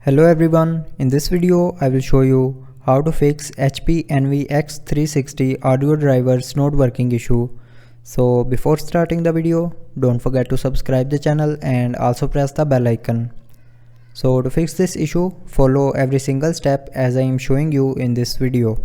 Hello everyone, in this video I will show you how to fix HP Envy X360 audio drivers not working issue. So before starting the video, don't forget to subscribe the channel and also press the bell icon. So to fix this issue, follow every single step as I am showing you in this video.